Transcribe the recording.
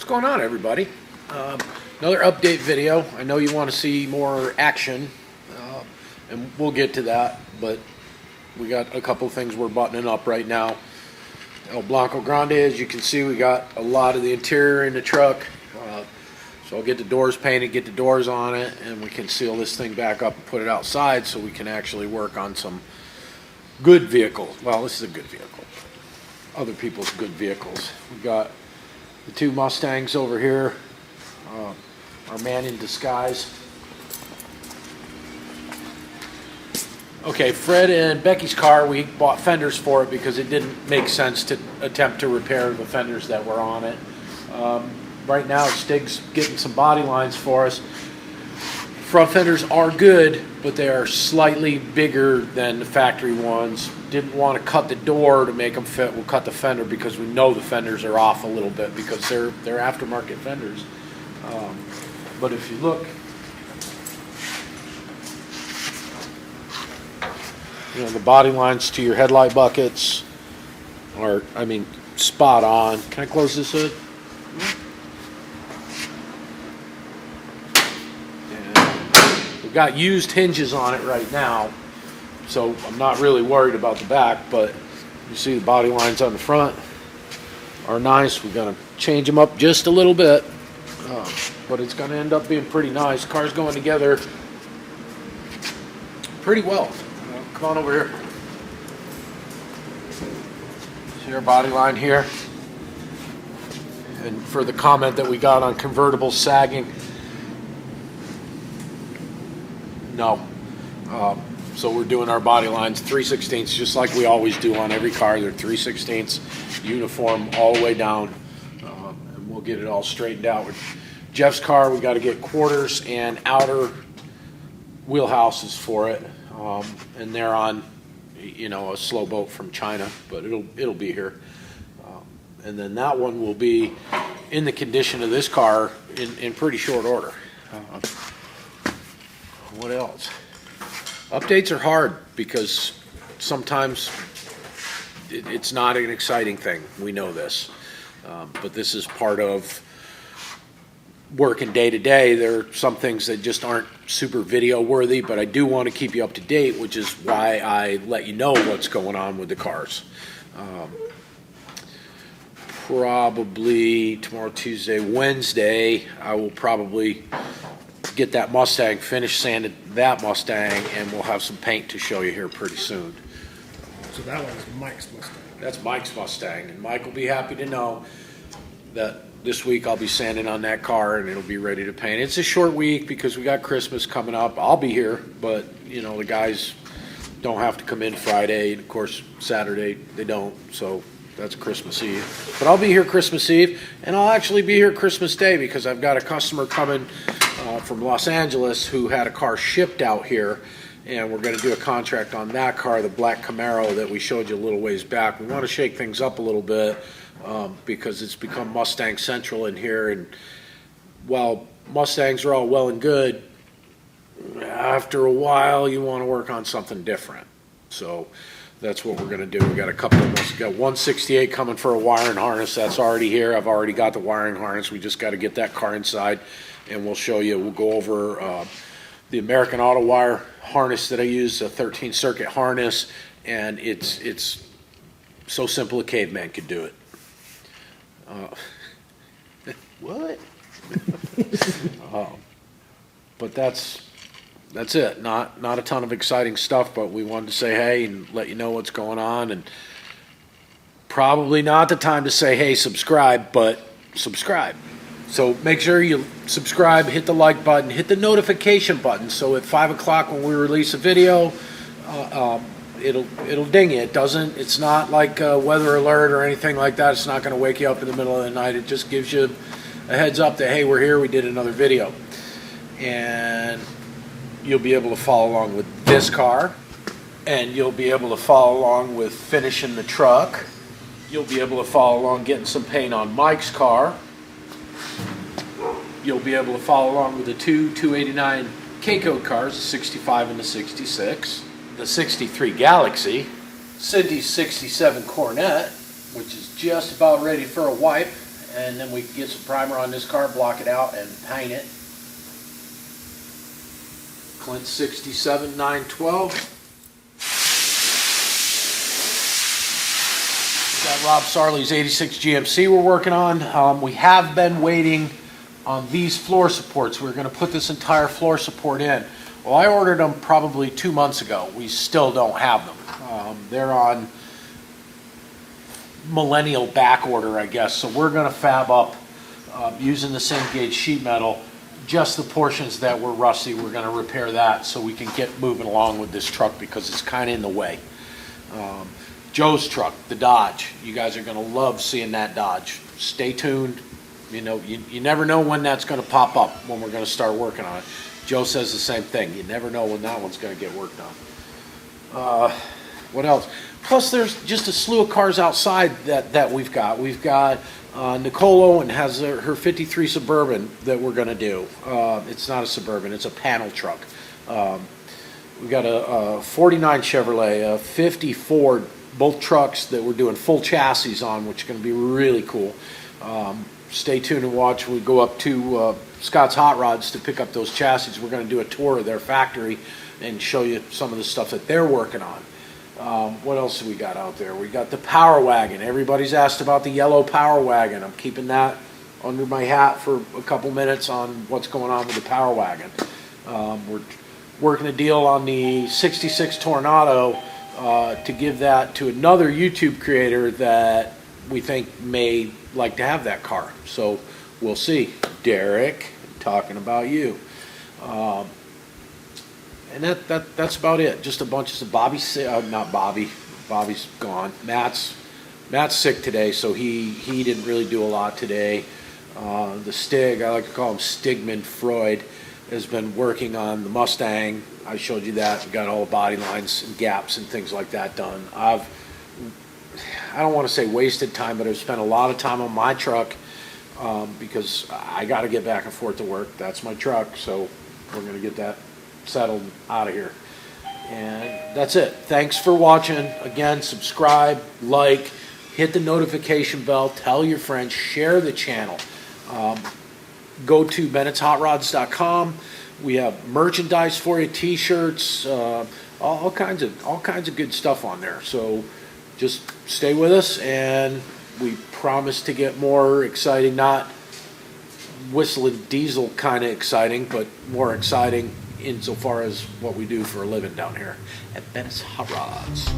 going on, everybody? Another update video. I know you want to see more action, and we'll get to that, but we got a couple things we're buttoning up right now. El Blanco Grande, as you can see, we got a lot of the interior in the truck. So I'll get the doors painted, get the doors on it, and we can seal this thing back up and put it outside so we can actually work on some good vehicles. Well, this is a good vehicle. Other people's good vehicles. We got the two Mustangs over here. Our man in disguise. Okay, Fred and Becky's car, we bought fenders for it because it didn't make sense to attempt to repair the fenders that were on it. Right now, Stig's getting some body lines for us. Front fenders are good, but they are slightly bigger than the factory ones. Didn't want to cut the door to make them fit. We'll cut the fender because we know the fenders are off a little bit because they're aftermarket fenders. But if you look, you know, the body lines to your headlight buckets are, I mean, spot on. Can I close this hood? We've got used hinges on it right now, so I'm not really worried about the back, but you see the body lines on the front are nice. We're going to change them up just a little bit, but it's going to end up being pretty nice. Car's going together pretty well. Come on over here. See our body line here. And for the comment that we got on convertible sagging, no. So we're doing our body lines 3/16 just like we always do on every car. They're 3/16 uniform all the way down, and we'll get it all straightened out. With Jeff's car, we got to get quarters and outer wheelhouses for it, and they're on, you know, a slow boat from China, but it'll be here. And then that one will be in the condition of this car in pretty short order. What else? Updates are hard because sometimes it's not an exciting thing. We know this. But this is part of working day to day. There are some things that just aren't super video worthy, but I do want to keep you up to date, which is why I let you know what's going on with the cars. Probably tomorrow, Tuesday, Wednesday, I will probably get that Mustang, finish sanding that Mustang, and we'll have some paint to show you here pretty soon. So that one is Mike's Mustang. That's Mike's Mustang, and Mike will be happy to know that this week I'll be sanding on that car and it'll be ready to paint. It's a short week because we got Christmas coming up. I'll be here, but you know, the guys don't have to come in Friday. Of course, Saturday they don't, so that's Christmas Eve. But I'll be here Christmas Eve, and I'll actually be here Christmas Day because I've got a customer coming from Los Angeles who had a car shipped out here, and we're going to do a contract on that car, the black Camaro that we showed you a little ways back. We want to shake things up a little bit because it's become Mustang Central in here, and while Mustangs are all well and good, after a while you want to work on something different. So that's what we're going to do. We got a couple of us. We got 168 coming for a wiring harness. That's already here. I've already got the wiring harness. We just got to get that car inside, and we'll show you. We'll go over the American Auto Wire harness that I use, a 13 circuit harness, and it's so simple a caveman could do it. What? But that's it. Not a ton of exciting stuff, but we wanted to say hey and let you know what's going on. And probably not the time to say hey, subscribe, but subscribe. So make sure you subscribe, hit the like button, hit the notification button, so at 5 o'clock when we release a video, it'll ding you. It's not like a weather alert or anything like that. It's not going to wake you up in the middle of the night. It just gives you a heads up that hey, we're here, we did another video. And you'll be able to follow along with this car, and you'll be able to follow along with finishing the truck. You'll be able to follow along getting some paint on Mike's car. You'll be able to follow along with the two 289 K-Code cars, the 65 and the 66, the 63 Galaxy, Cindy's 67 Coronet, which is just about ready for a wipe, and then we can get some primer on this car, block it out, and paint it. Clint 67 912. Got Rob Sarley's 86 GMC we're working on. We have been waiting on these floor supports. We're going to put this entire floor support in. Well, I ordered them probably 2 months ago. We still don't have them. They're on millennial back order, I guess. So we're going to fab up using the same gauge sheet metal. Just the portions that were rusty, we're going to repair that so we can get moving along with this truck because it's kind of in the way. Joe's truck, the Dodge. You guys are going to love seeing that Dodge. Stay tuned. You know, you never know when that's going to pop up when we're going to start working on it. Joe says the same thing. You never know when that one's going to get worked on. What else? Plus, there's just a slew of cars outside that we've got. We've got Nicole Owen has her 53 Suburban that we're going to do. It's not a Suburban. It's a panel truck. We've got a 49 Chevrolet, a 50 Ford, both trucks that we're doing full chassis on, which is going to be really cool. Stay tuned and watch. We go up to Scott's Hot Rods to pick up those chassis. We're going to do a tour of their factory and show you some of the stuff that they're working on. What else do we got out there? We got the Power Wagon. Everybody's asked about the yellow Power Wagon. I'm keeping that under my hat for a couple minutes on what's going on with the Power Wagon. We're working a deal on the 66 Tornado to give that to another YouTube creator that we think may like to have that car. So we'll see. Derek, talking about you. And that's about it. Just a bunch of Bobby, not Bobby. Bobby's gone. Matt's sick today, so he didn't really do a lot today. The Stig, I like to call him Stigman Freud, has been working on the Mustang. I showed you that. We got all the body lines and gaps and things like that done. I don't want to say wasted time, but I've spent a lot of time on my truck because I got to get back and forth to work. That's my truck, so we're going to get that settled out of here. And that's it. Thanks for watching. Again, subscribe, like, hit the notification bell, tell your friends, share the channel. Go to Bennett'sHotRods.com. We have merchandise for you, t-shirts, all kinds of good stuff on there. So just stay with us, and we promise to get more exciting, not whistling diesel kind of exciting, but more exciting insofar as what we do for a living down here at Bennett's Hot Rods.